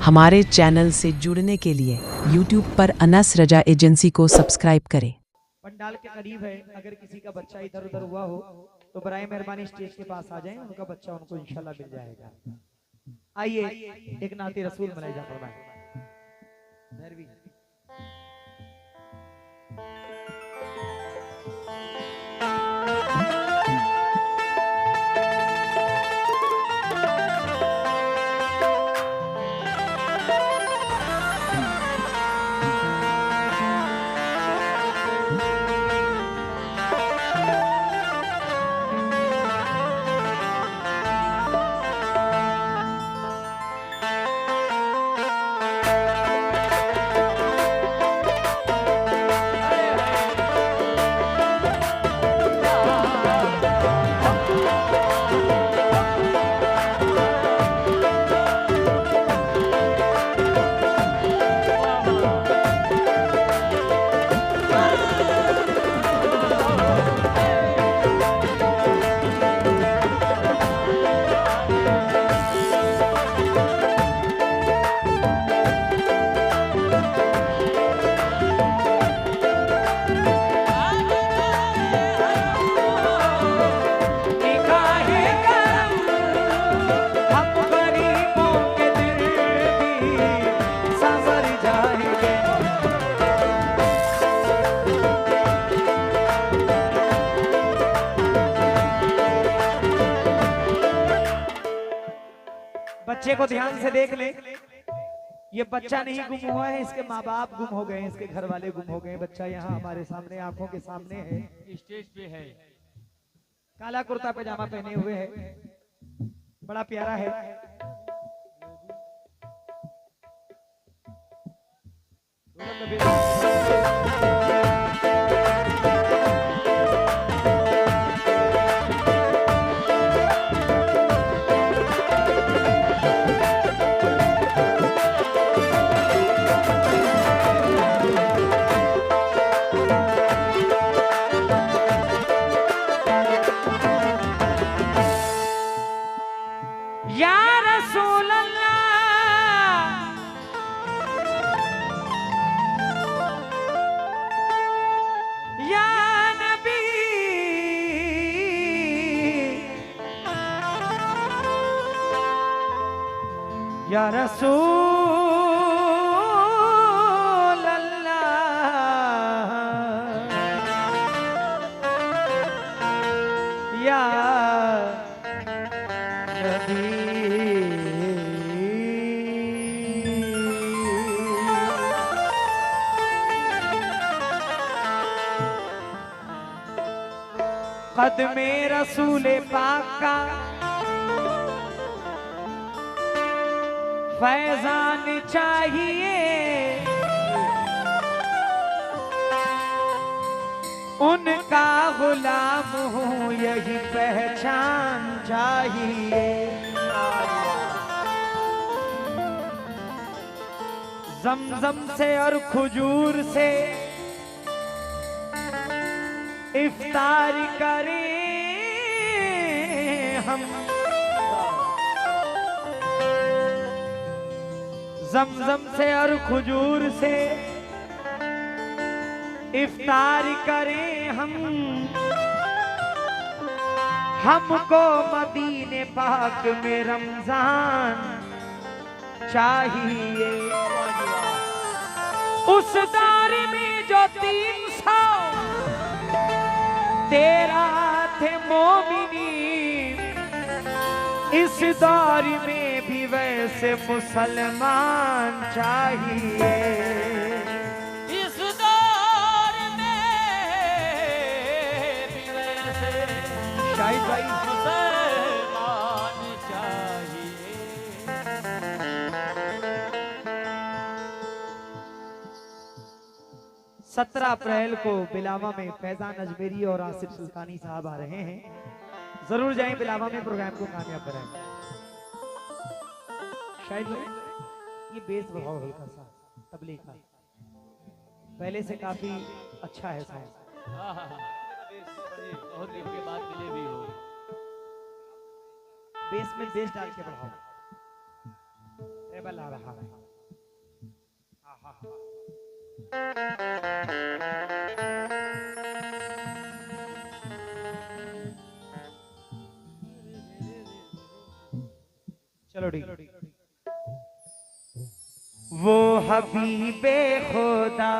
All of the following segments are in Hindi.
हमारे चैनल से जुड़ने के लिए YouTube पर अनस रजा एजेंसी को सब्सक्राइब करें। पंडाल के करीब है, अगर किसी का बच्चा इधर उधर हुआ हो तो बराए मेहरबानी स्टेज के पास आ जाएं, उनका बच्चा उनको इंशाल्लाह मिल जाएगा। आइए एक नाते रसूल मनाई जा फरमाएं। बच्चे को ध्यान से देख ले, ये बच्चा नहीं गुम हुआ है, इसके माँ बाप गुम हो गए हैं, इसके घर वाले गुम हो गए। बच्चा यहाँ हमारे सामने आंखों के सामने है, स्टेज पे है, काला कुर्ता पैजामा पहने हुए है, बड़ा प्यारा है। या रसूल अल्लाह, या नबी, या रसूल अल्लाह, या नबी। कदमे रसूल पाक का फैजान चाहिए, उनका गुलाम हूँ यही पहचान चाहिए। जमजम से और खजूर से इफ्तार करें हम, जमजम से और खजूर से इफ्तार करें हम, हमको मदीने पाक में रमजान चाहिए। उस दार में जो 313 थे मोमिनी, इस दौर में भी वैसे मुसलमान चाहिए। इस दौर में भी वैसे शाहिद भाई मुसलमान चाहिए। 17 अप्रैल को बिलावा में फैजान अजमेरी और आसिफ सुल्तानी साहब आ रहे हैं। जरूर जाएं बिलावा में, प्रोग्राम को कामयाब कराएं। शायद ये बेस बढ़ाओ हल्का सा, तबलीग का पहले से काफी अच्छा है साउंड। बहुत दिन के बाद मिले भी हो। बेस में बेस डाल के बढ़ाओ। टेबल आ रहा है। आहा। चलो ठीक। वो हबीबे खुदा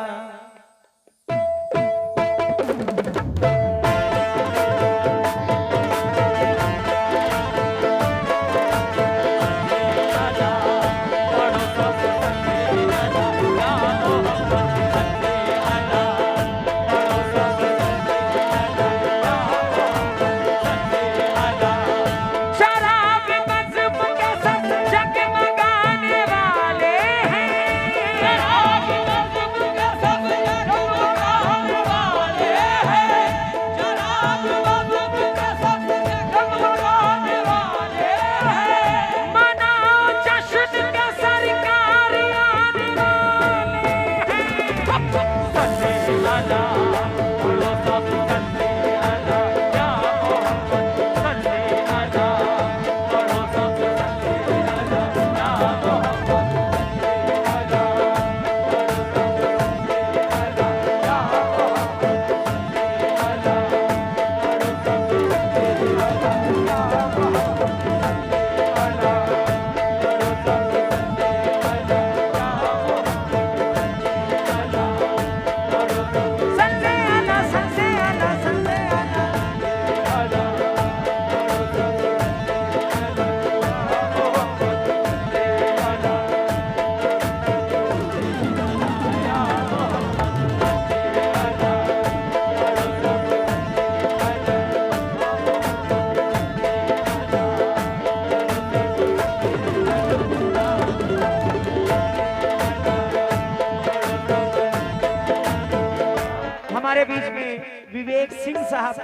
हमारे बीच में विवेक सिंह साहब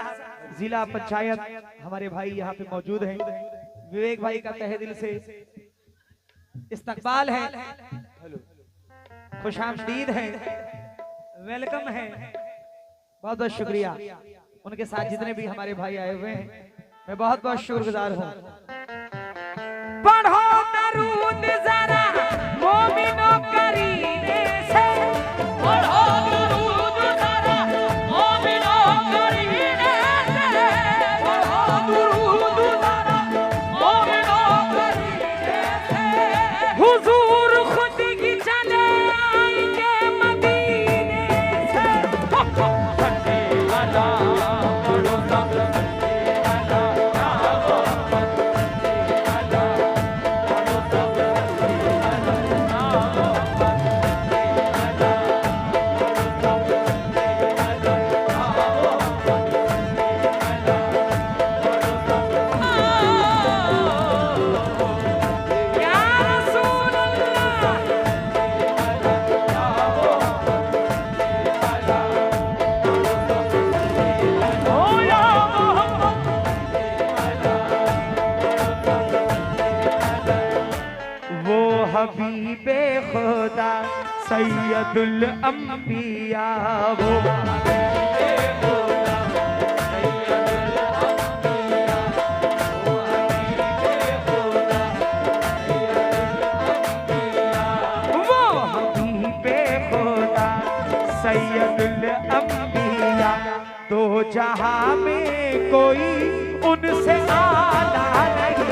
जिला पंचायत हमारे भाई यहाँ पे मौजूद हैं। विवेक भाई का तहे दिल से इस्तकबाल है, खुशामदीद है, वेलकम है। बहुत बहुत शुक्रिया। उनके साथ जितने भी हमारे भाई आए हुए हैं मैं बहुत बहुत शुक्रगुजार हूँ। पढ़ो दरूद जरा मोमिनो करीने से, पढ़ो दरूद जरा मोमिनो करीने से, पढ़ो दरूद जरा मोमिनो करीने से। हुजूर खुद की चले आएंगे मदीने से। सल्ले अला पढ़ो सब सल्ले अला या मोहम्मद, सल्ले अला पढ़ो सब सल्ले अला या मोहम्मद, सल्ले अला पढ़ो सब सल्ले अला या मोहम्मद, सल्ले अला पढ़ो सब या रसूल अल्लाह, सल्ले अला या मोहम्मद, सल्ले अला पढ़ो सब सल्ले अला ओ या मोहम्मद, सल्ले अला। वो हबीबे खुदा सैयदुल अंबिया, वो हबीबे खुदा सैयदुल अंबिया, वो हबीबे खुदा सैयदुल अंबिया, दो जहां में कोई उनसे आला नहीं।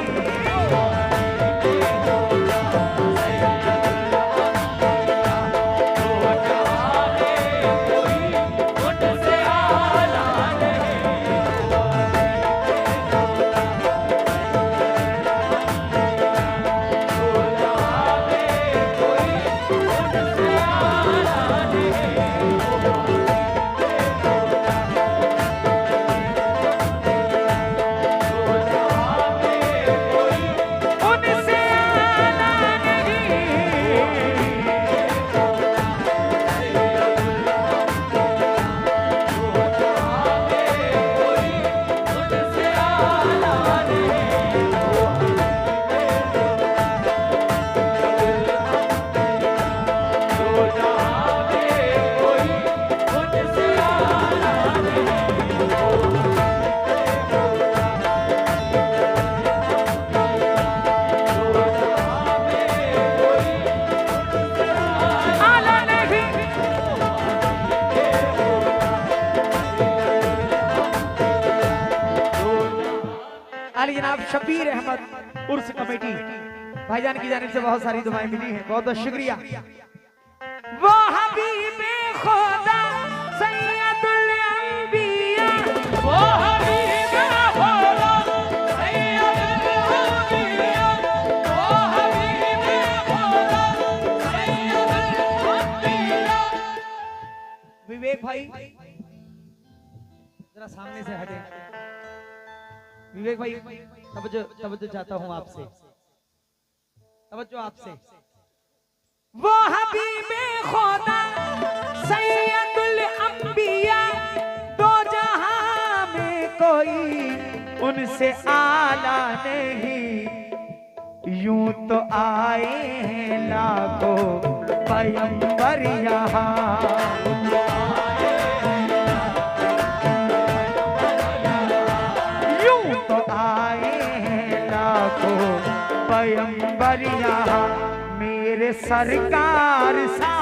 शबीर अहमद उर्स कमेटी भाईजान की जानिब से बहुत सारी दुआएं मिली हैं, बहुत बहुत शुक्रिया। वो हबीबे खुदा सैयदुल अंबिया, वो हबीबे खुदा सैयदुल अंबिया, वो हबीबे खुदा सैयदुल अंबिया। विवेक भाई जरा सामने से हटे। विवेक भाई तवज्जो चाहता हूं आपसे, तवज्जो आपसे। वो हबीबे खुदा सैयदुल अंबिया, दो जहां में कोई उनसे आला नहीं, यूं तो आए हैं लाखों पैगंबर यहाँ, यूं तो आए हैं लाखों पैगंबर यहाँ, मेरे सरकार सा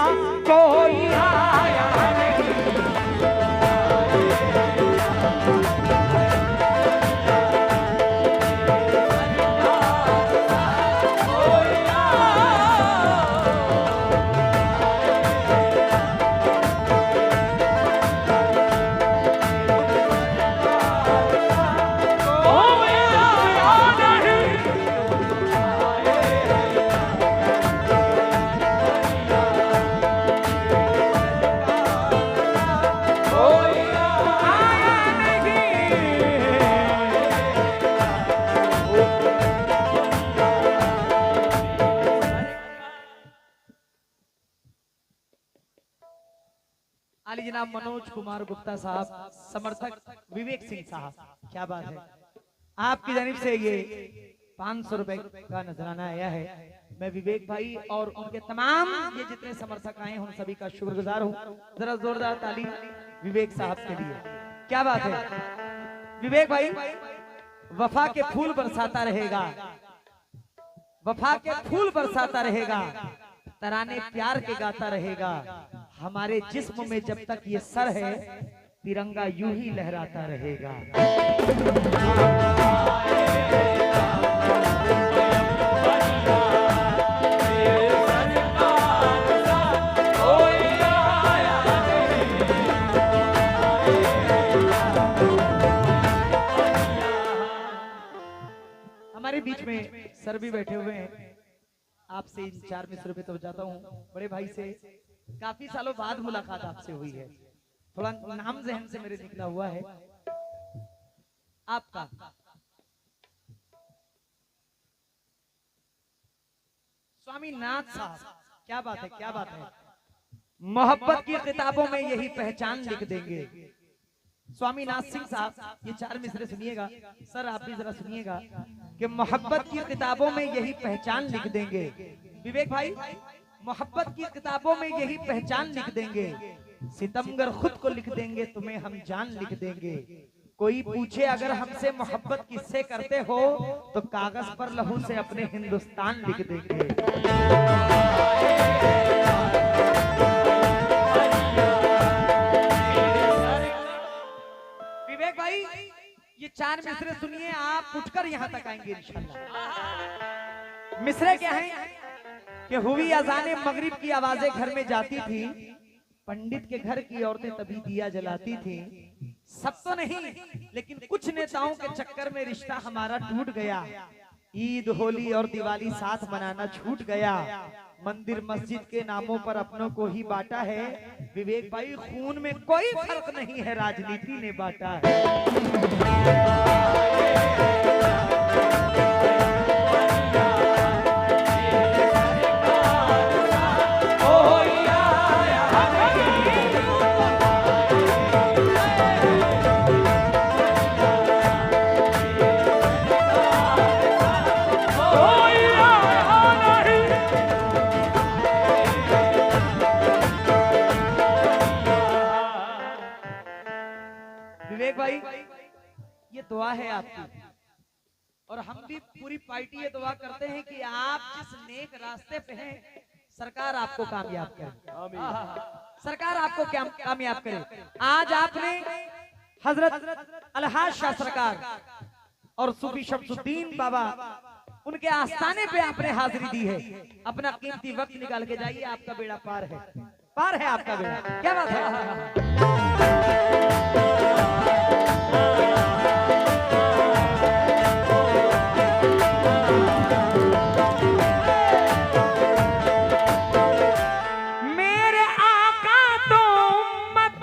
कोई आया नहीं। आली जनाब मनोज कुमार गुप्ता साहब, समर्थक विवेक सिंह साहब, क्या बात है। आपकी जानिब से ये 500 रुपए का नजराना आया है। मैं विवेक भाई और उनके तमाम ये जितने समर्थक आए हैं उन सभी का शुक्रगुजार हूँ। जरा जोरदार ताली विवेक साहब के लिए, क्या बात है। विवेक भाई वफा के फूल बरसाता रहेगा, वफा के फूल बरसाता रहेगा, तराने प्यार के गाता रहेगा, हमारे जिस्म में जब तक ये सर है तिरंगा यूं ही लहराता रहेगा। हमारे बीच में सर भी बैठे हुए हैं। आपसे इन 4 मिसरों पे तो जाता हूँ। बड़े भाई से काफी सालों बाद मुलाकात आपसे हुई है, थोड़ा नाम जहन से मेरे निकला हुआ है आपका। स्वामीनाथ साहब, क्या बात है, क्या बात है। मोहब्बत की किताबों में यही पहचान लिख देंगे। स्वामीनाथ सिंह साहब, ये 4 मिसरे सुनिएगा। सर आप भी जरा सुनिएगा कि मोहब्बत की किताबों में यही पहचान लिख देंगे। विवेक भाई, मोहब्बत की किताबों में यही पहचान लिख देंगे, सितमगर खुद को लिख देंगे, तुम्हें हम जान लिख देंगे। कोई पूछे अगर हमसे मोहब्बत किससे करते हो, तो कागज पर लहू से अपने हिंदुस्तान लिख देंगे। विवेक भाई, ये 4 मिसरे सुनिए, आप उठकर यहाँ तक आएंगे इंशाल्लाह। मिसरे क्या हैं कि हुई अजाने मगरिब की आवाजें घर में जाती थी, पंडित के घर की औरतें तभी दिया जलाती थी। सब तो नहीं, लेकिन कुछ नेताओं के चक्कर में रिश्ता हमारा टूट गया। ईद, होली और दिवाली साथ मनाना छूट गया। मंदिर मस्जिद के नामों पर अपनों को ही बांटा है। विवेक भाई, खून में कोई फर्क नहीं है, राजनीति ने बांटा है। विवेक भाई, ये दुआ है आपकी, और हम भी पूरी पार्टी ये दुआ करते हैं कि आप जिस नेक रास्ते पे हैं, सरकार आपको कामयाब करे। सरकार आपको कामयाब करे। आज आपने हजरत अलहाज शाह सरकार और सूफी शमसुद्दीन बाबा उनके आस्थाने पे आपने हाजिरी दी है। अपना कीमती वक्त निकाल के जाइए, आपका बेड़ा पार है, पार है आपका बेड़ा। क्या बात है। मेरे आका तो उम्मत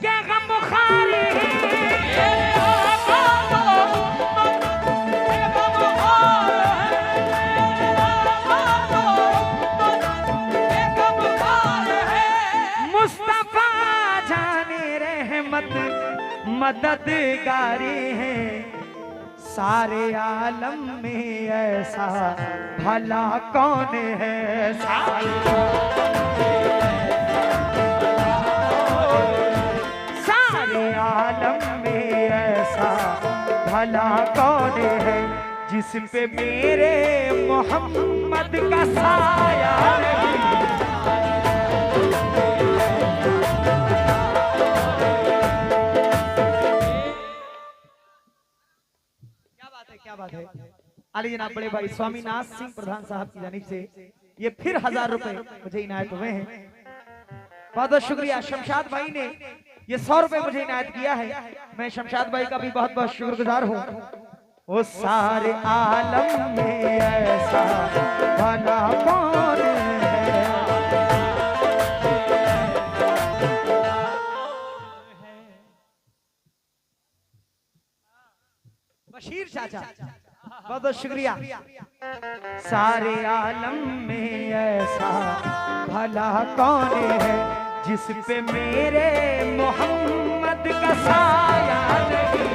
के गमखारी है। मेरे आका तो उम्मत के गमखार है। मेरे आका तो उम्मत के गमखार है। मुस्तफा जाने रहमत मददगारे हैं। सारे आलम में ऐसा भला कौन है। सारे आलम में ऐसा भला कौन है जिस पे मेरे मोहम्मद का साया नहीं। क्या बात है। अली जनाब बड़े भाई स्वामीनाथ सिंह प्रधान साहब की जानिब से ये फिर 1000 रुपए मुझे इनायत हुए हैं। बहुत बहुत शुक्रिया। शमशाद भाई ने ये 100 रुपए मुझे इनायत किया है। मैं शमशाद भाई का भी बहुत बहुत शुक्रगुजार हूँ। वो सारे आलम में ऐसा भला कौन है। बशीर चाचा बहुत बहुत शुक्रिया। सारे आलम में ऐसा भला कौन है जिस पे मेरे मोहम्मद का साया नहीं।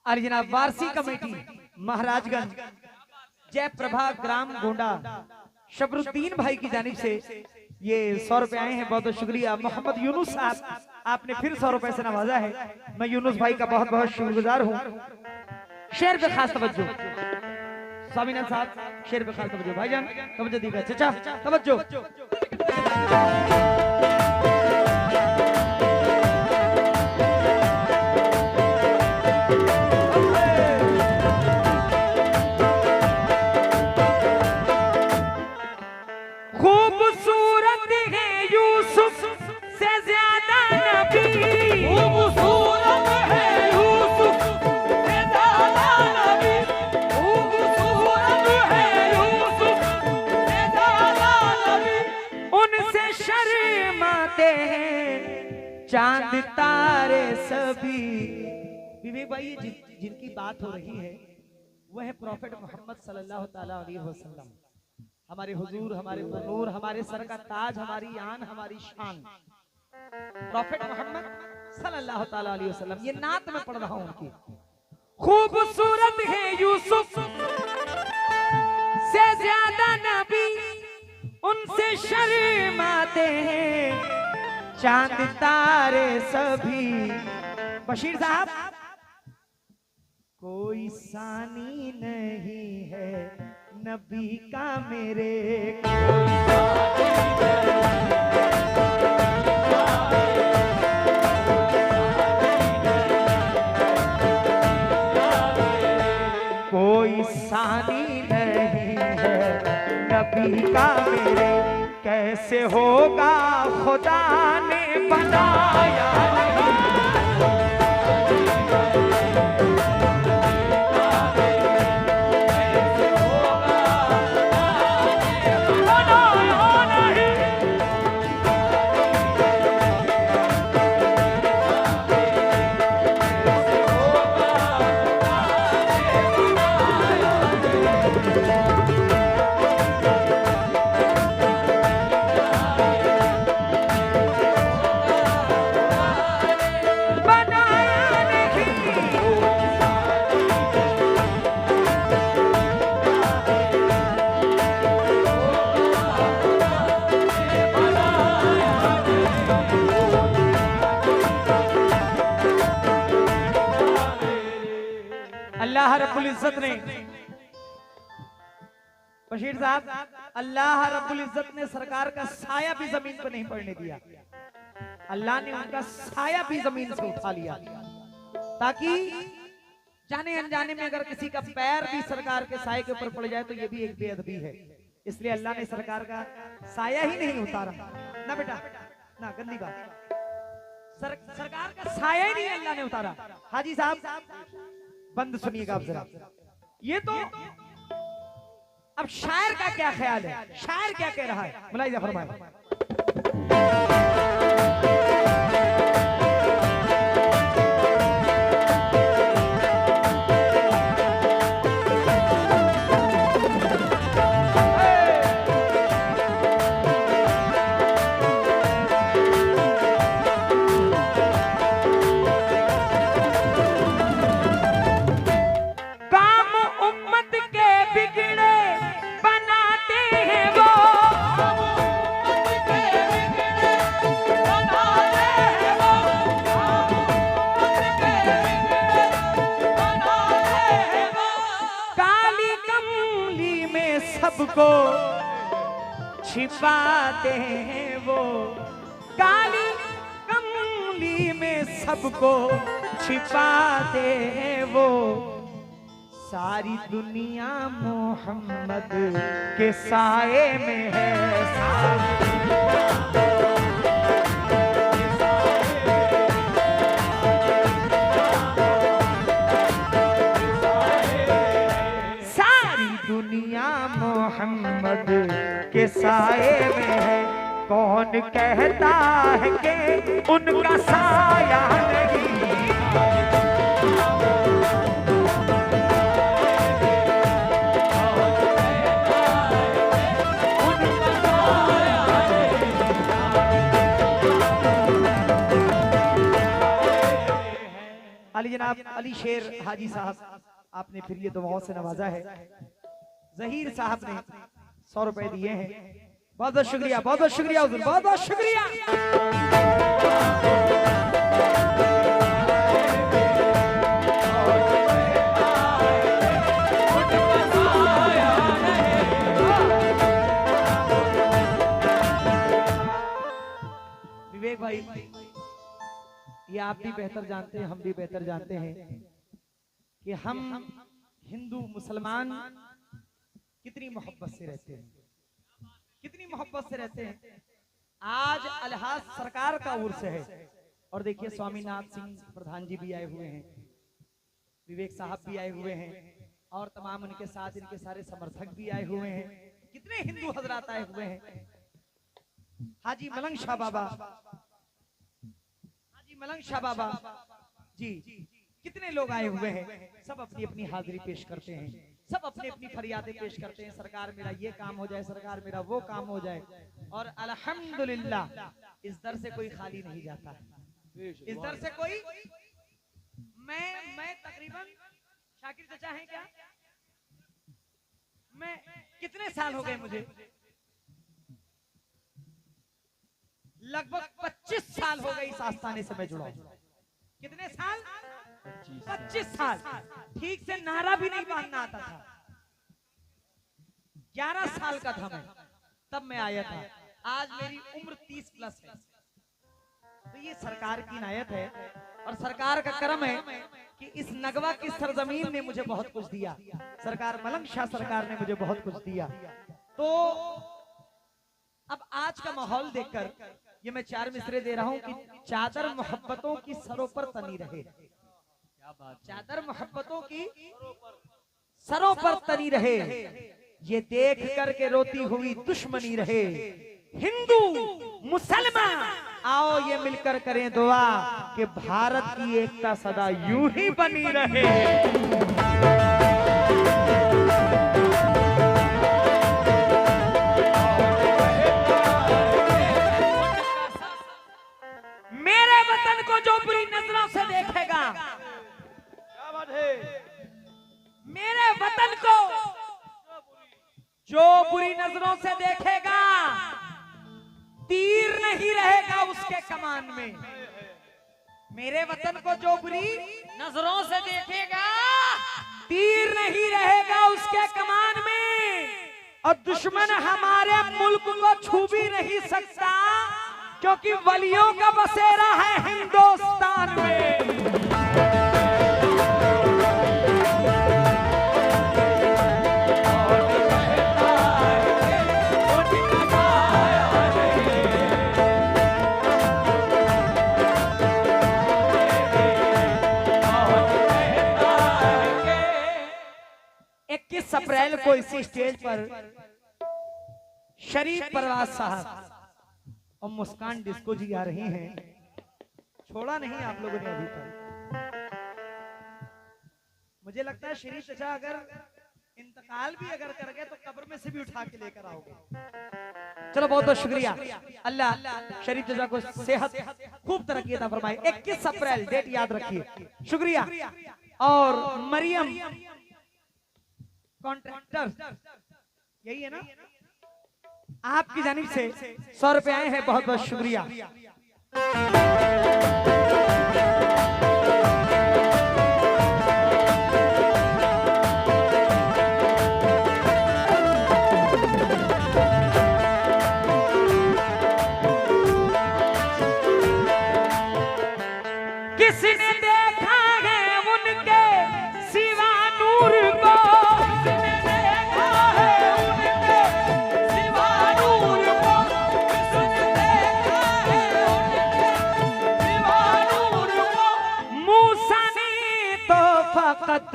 अरे जनाब वारसी कमेटी महाराजगंज जयप्रभा ग्राम गोंडा शबरुद्दीन भाई की जानिब से ये 100 रुपए आए हैं। बहुत बहुत शुक्रिया। मोहम्मद यूनुस साहब आपने फिर 100 रुपए से नवाजा है। मैं यूनुस भाई का बहुत बहुत शुक्रगुजार हूँ। शेर पे खास तवज्जो स्वामीनाथ साहब, शेर पे खास तवज्जो भाईजान, तवज्जो दीजिए। चाचा तवज्जो। खूबसूरत है यूसुफ से ज्यादा नबी। खूबसूरत है यूसुफ से ज्यादा नबी। खूबसूरत है यूसुफ से ज्यादा नबी। उनसे शर्माते हैं चांद तारे सभी। विवेक भाई ये जिनकी बात हो रही है वह है प्रॉफेट मोहम्मद सल्लल्लाहु ताला अलैहि वसल्लम। हमारे हुजूर, हमारे नूर, हमारे सर का ताज, हमारी आन, हमारी शान प्रॉफेट मोहम्मद सल्लल्लाहु ताला अलैहि वसल्लम। ये नात में पढ़ रहा हूं उनकी। खूबसूरत है यूसुफ से ज्यादा नबी। उनसे शर्माते हैं चांद तारे सभी। बशीर साहब कोई सानी नहीं है नबी का मेरे। कोई सानी नहीं है नबी का मेरे। कैसे होगा खुदा ने बनाया नहीं। अल्लाह रब्बुल इज्जत ने, बशीर साहब, अल्लाह रब्बुल इज्जत ने सरकार का साया भी जमीन पर नहीं पड़ने दिया। अल्लाह ने उनका साया भी जमीन से उठा लिया, ताकि जाने अनजाने में अगर किसी का पैर भी सरकार के साये के ऊपर पड़ जाए तो ये भी एक बेअदबी है। इसलिए अल्लाह ने सरकार का साया ही नहीं उतारा। ना बेटा ना, गंदी बात, सरकार का साया ही नहीं अल्लाह ने उतारा। हाजी साहब बंद सुनिएगा आप जरा। ये तो अब शायर का क्या ख्याल है, शायर क्या कह रहा है, मुलाहिजा फरमाए। सबको छिपाते हैं वो, काली कमली में सबको छिपाते हैं वो, सारी दुनिया मोहम्मद के साए में है। मोहम्मद के साए में है, कौन कहता है कि उनका साया नहीं। अली जनाब अली शेर हाजी साहब, आपने फिर ये दुआओं से नवाजा है। जहीर साहब ने 100 रुपए दिए हैं, बहुत बहुत शुक्रिया, बहुत बहुत शुक्रिया हुजूर, बहुत बहुत शुक्रिया। विवेक भाई, ये आप भी बेहतर जानते हैं, हम भी बेहतर जानते हैं कि हम हिंदू मुसलमान कितनी मोहब्बत से रहते हैं, कितनी मोहब्बत से रहते हैं। आज अलहाज सरकार का उर्स है और देखिए स्वामीनाथ सिंह प्रधान जी भी आए हुए हैं, विवेक साहब भी आए हुए हैं और तमाम उनके साथ इनके सारे समर्थक भी आए हुए हैं। कितने हिंदू हजरात आए हुए हैं। हाजी मलंग शाह बाबा, हाजी मलंग शाह बाबा जी, कितने लोग आए हुए हैं। सब अपनी अपनी हाजिरी पेश करते हैं, सब अपनी अपनी फरियादें पेश करते हैं। सरकार मेरा ये काम हो जाए, सरकार मेरा वो काम हो जाए, और अल्हम्दुलिल्लाह इस दर से कोई खाली नहीं जाता है। इस दर से कोई, मैं तकरीबन, शाकिर चाचा हैं क्या, मैं कितने साल हो गए मुझे, लगभग 25 साल हो गए इस आस्थाने से मैं जुड़ा हूं। कितने साल? 25 साल। ठीक से नारा भी नहीं बांधना आता था। 11 साल का था मैं तब मैं आया था। आज मेरी उम्र 30 प्लस है। तो ये सरकार की इनायत है और सरकार का करम है कि इस नगवा की सरजमीन ने मुझे बहुत कुछ दिया। सरकार मलंग शाह सरकार ने मुझे बहुत कुछ दिया। तो अब आज का माहौल देखकर ये मैं 4 मिसरे दे रहा हूं कि चादर मोहब्बतों की सरों पर तनी रहे। चादर मोहब्बतों की सरों पर तनी रहे, ये देख करके रोती हुई दुश्मनी रहे। हिंदू मुसलमान आओ ये मिलकर करें दुआ कि भारत की एकता सदा यूं ही बनी रहे। मेरे वतन को जो बुरी नजरों से देखेगा, क्या बात है, मेरे वतन को जो बुरी नजरों से देखेगा, तीर नहीं रहेगा उसके कमान में। मेरे वतन को जो बुरी नजरों से देखेगा, तीर नहीं रहेगा उसके कमान में, और दुश्मन हमारे मुल्क को छू भी नहीं सकता, क्योंकि वलियों का बसेरा है हिंदुस्तान में। अप्रैल को इसी स्टेज पर शरीफ परवाज साहब और मुस्कान डिस्को जी आ रही हैं। छोड़ा नहीं आप लोगों ने अभी तक। मुझे लगता है शरीफ चाचा अगर इंतकाल भी अगर कर गए तो कब्र में से भी उठा के लेकर आओगे। चलो बहुत बहुत शुक्रिया। अल्लाह शरीफ चाचा को सेहत खूब तरक्की अता फरमाए। 21 अप्रैल डेट याद रखिए। शुक्रिया। और मरियम कॉन्ट्रैक्टर, यही है ना, आपकी जानिब से 100 रुपए आए हैं, बहुत बहुत शुक्रिया। किसने देखा है उनके सिवा नूर को, किसने देखा है उनके सिवा नूर को, किसने देखा है उनके सिवा नूर को। मूसा ने तो फकत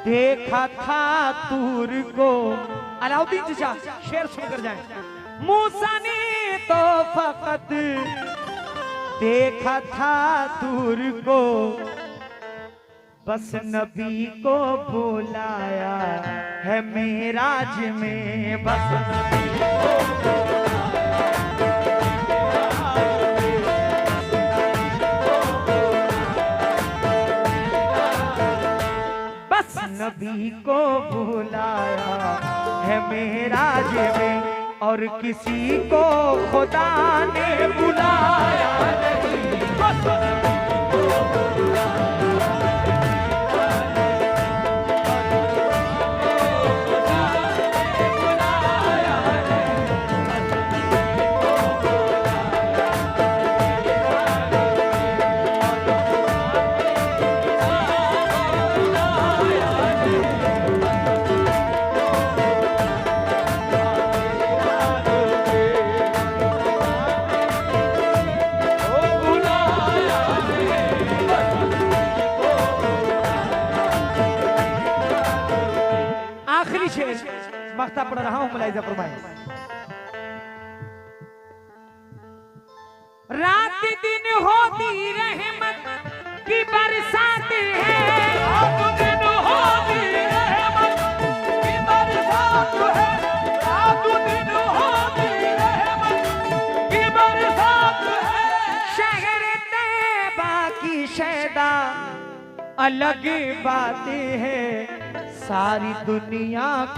देखा था तूर को। अलाउद्दीन चाचा शेर सुनकर जाएं। मूसा ने तो फकत देखा था तूर को, बस नबी को बुलाया है मेराज में, बस नबी बस नबी को बुलाया है मेराज में, और किसी को खुदा ने बुलाया नहीं, बस नबी को मख्ता पढ़ रहा हूं, मुलाहिजा फरमाएं। रात दिन होती रहमत की बरसात है, रात दिन होती रहमत की बरसात है, रात दिन होती रहमत की बरसात है। शहर तैयबा की शैदा अलग बातें हैं, सारी दुनिया को